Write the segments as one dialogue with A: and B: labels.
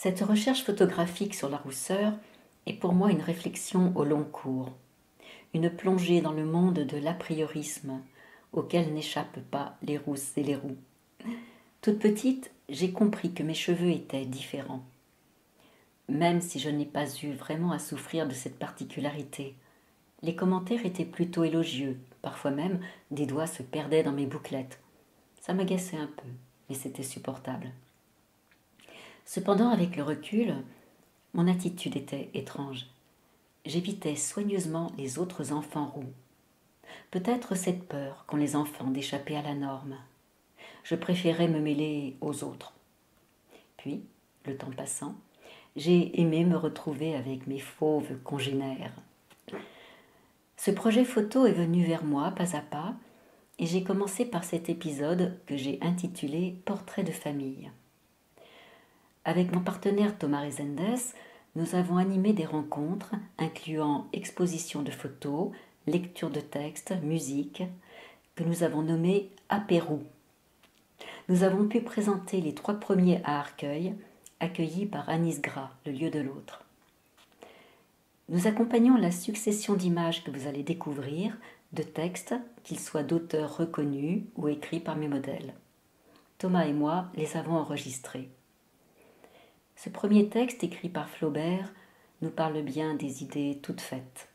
A: Cette recherche photographique sur la rousseur est pour moi une réflexion au long cours, une plongée dans le monde de l'apriorisme auquel n'échappent pas les rousses et les roux. Toute petite, j'ai compris que mes cheveux étaient différents. Même si je n'ai pas eu vraiment à souffrir de cette particularité, les commentaires étaient plutôt élogieux, parfois même des doigts se perdaient dans mes bouclettes. Ça m'agaçait un peu, mais c'était supportable. Cependant, avec le recul, mon attitude était étrange. J'évitais soigneusement les autres enfants roux. Peut-être cette peur qu'ont les enfants d'échapper à la norme. Je préférais me mêler aux autres. Puis, le temps passant, j'ai aimé me retrouver avec mes fauves congénères. Ce projet photo est venu vers moi pas à pas et j'ai commencé par cet épisode que j'ai intitulé Portrait de famille. Avec mon partenaire Thomas Rezendes, nous avons animé des rencontres incluant exposition de photos, lecture de textes, musique, que nous avons nommées Apéro. Nous avons pu présenter les 3 premiers à Arcueil, accueillis par Anis Gras, le lieu de l'autre. Nous accompagnons la succession d'images que vous allez découvrir, de textes, qu'ils soient d'auteurs reconnus ou écrits par mes modèles. Thomas et moi les avons enregistrés. Ce premier texte, écrit par Flaubert, nous parle bien des idées toutes faites.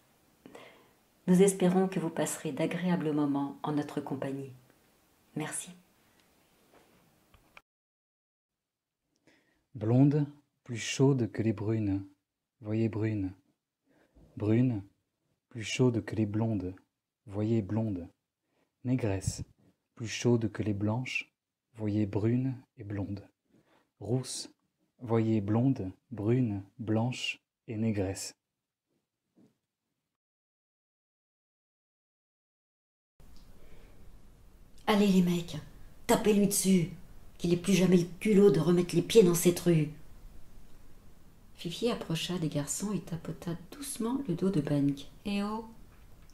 A: Nous espérons que vous passerez d'agréables moments en notre compagnie. Merci.
B: Blonde, plus chaude que les brunes, voyez brune. Brune, plus chaude que les blondes, voyez blonde. Négresse, plus chaude que les blanches, voyez brune et blonde. Rousse, voyez blonde, brune, blanche et négresse.
C: Allez les mecs, tapez-lui dessus, qu'il ait plus jamais le culot de remettre les pieds dans cette rue.
A: Fifi approcha des garçons et tapota doucement le dos de Benk. « Eh oh,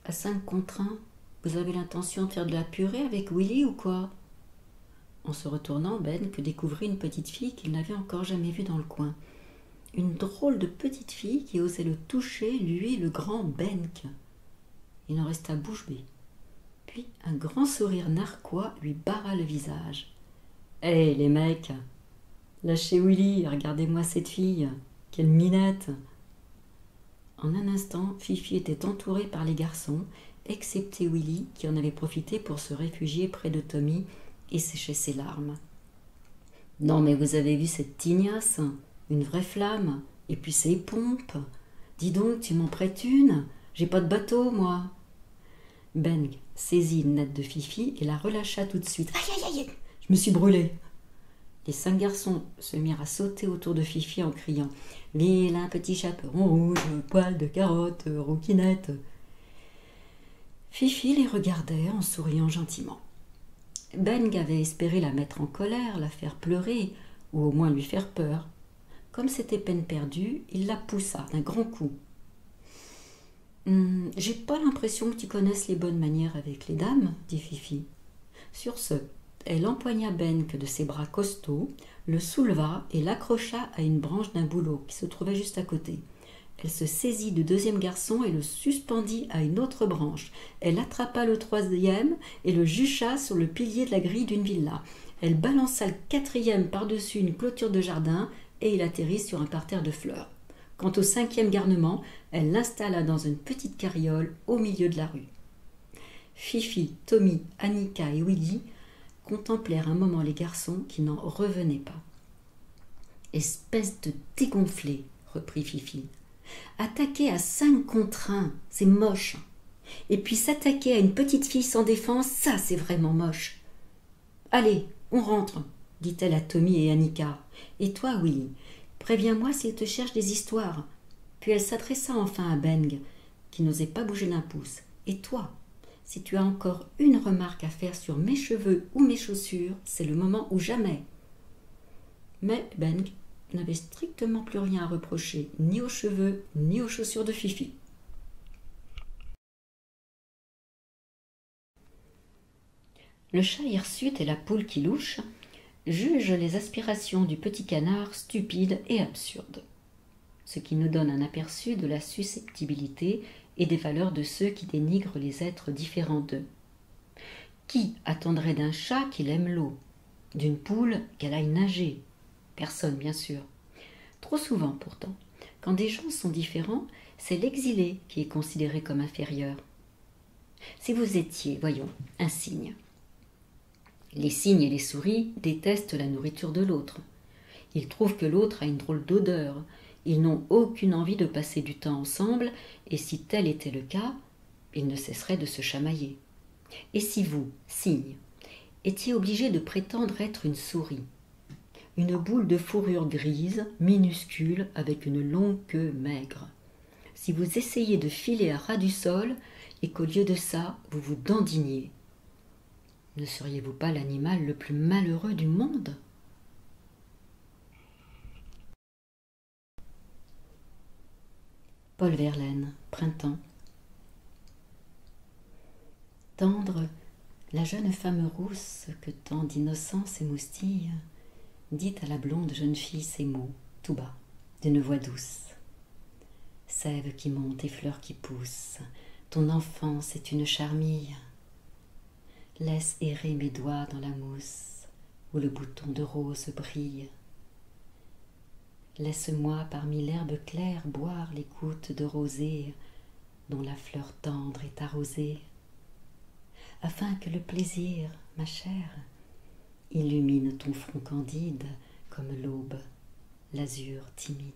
A: à 5 contre 1, vous avez l'intention de faire de la purée avec Willy ou quoi ?» En se retournant, Benk découvrit une petite fille qu'il n'avait encore jamais vue dans le coin. Une drôle de petite fille qui osait le toucher, lui, le grand Benk. Il en resta bouche bée. Puis un grand sourire narquois lui barra le visage. « Hé, les mecs, lâchez Willy, regardez-moi cette fille. Quelle minette !» En un instant, Fifi était entourée par les garçons, excepté Willy, qui en avait profité pour se réfugier près de Tommy et sécher ses larmes. « Non mais vous avez vu cette tignasse, une vraie flamme, et puis ses pompes. Dis donc, tu m'en prêtes une? J'ai pas de bateau, moi. » Beng saisit une natte de Fifi et la relâcha tout de suite. « Aïe, aïe, aïe, je me suis brûlée !» Les 5 garçons se mirent à sauter autour de Fifi en criant « Vilain petit chaperon rouge, poil de carotte, rouquinette !» Fifi les regardait en souriant gentiment. Beng avait espéré la mettre en colère, la faire pleurer, ou au moins lui faire peur. Comme c'était peine perdue, il la poussa d'un grand coup. « J'ai pas l'impression que tu connaisses les bonnes manières avec les dames, » dit Fifi. Sur ce, elle empoigna Benk de ses bras costauds, le souleva et l'accrocha à une branche d'un bouleau qui se trouvait juste à côté. Elle se saisit du 2e garçon et le suspendit à une autre branche. Elle attrapa le 3e et le jucha sur le pilier de la grille d'une villa. Elle balança le 4e par-dessus une clôture de jardin et il atterrit sur un parterre de fleurs. Quant au 5e garnement, elle l'installa dans une petite carriole au milieu de la rue. Fifi, Tommy, Annika et Willy contemplèrent un moment les garçons qui n'en revenaient pas. « Espèce de dégonflé, » reprit Fifi. « Attaquer à 5 contre 1, c'est moche. Et puis s'attaquer à une petite fille sans défense, ça c'est vraiment moche. Allez, on rentre, dit-elle à Tommy et Annika. Et toi, Willy, préviens-moi s'il te cherche des histoires. » Puis elle s'adressa enfin à Beng, qui n'osait pas bouger d'un pouce. « Et toi, si tu as encore une remarque à faire sur mes cheveux ou mes chaussures, c'est le moment ou jamais. » Mais Beng n'avait strictement plus rien à reprocher, ni aux cheveux, ni aux chaussures de Fifi. Le chat hirsute et la poule qui louche juge les aspirations du petit canard stupides et absurdes, ce qui nous donne un aperçu de la susceptibilité et des valeurs de ceux qui dénigrent les êtres différents d'eux. Qui attendrait d'un chat qu'il aime l'eau, d'une poule qu'elle aille nager? Personne, bien sûr. Trop souvent, pourtant, quand des gens sont différents, c'est l'exilé qui est considéré comme inférieur. Si vous étiez, voyons, un cygne. Les cygnes et les souris détestent la nourriture de l'autre. Ils trouvent que l'autre a une drôle d'odeur. Ils n'ont aucune envie de passer du temps ensemble, et si tel était le cas, ils ne cesseraient de se chamailler. Et si vous, cygne, étiez obligé de prétendre être une souris, une boule de fourrure grise, minuscule, avec une longue queue maigre, si vous essayiez de filer à ras du sol et qu'au lieu de ça, vous vous dandiniez, ne seriez-vous pas l'animal le plus malheureux du monde? Paul Verlaine, Printemps. Tendre, la jeune femme rousse que tant d'innocence émoustille, dit à la blonde jeune fille ces mots, tout bas, d'une voix douce. Sève qui monte et fleurs qui poussent, ton enfance est une charmille. Laisse errer mes doigts dans la mousse, où le bouton de rose brille. Laisse-moi parmi l'herbe claire boire les gouttes de rosée dont la fleur tendre est arrosée, afin que le plaisir, ma chère, illumine ton front candide comme l'aube, l'azur timide.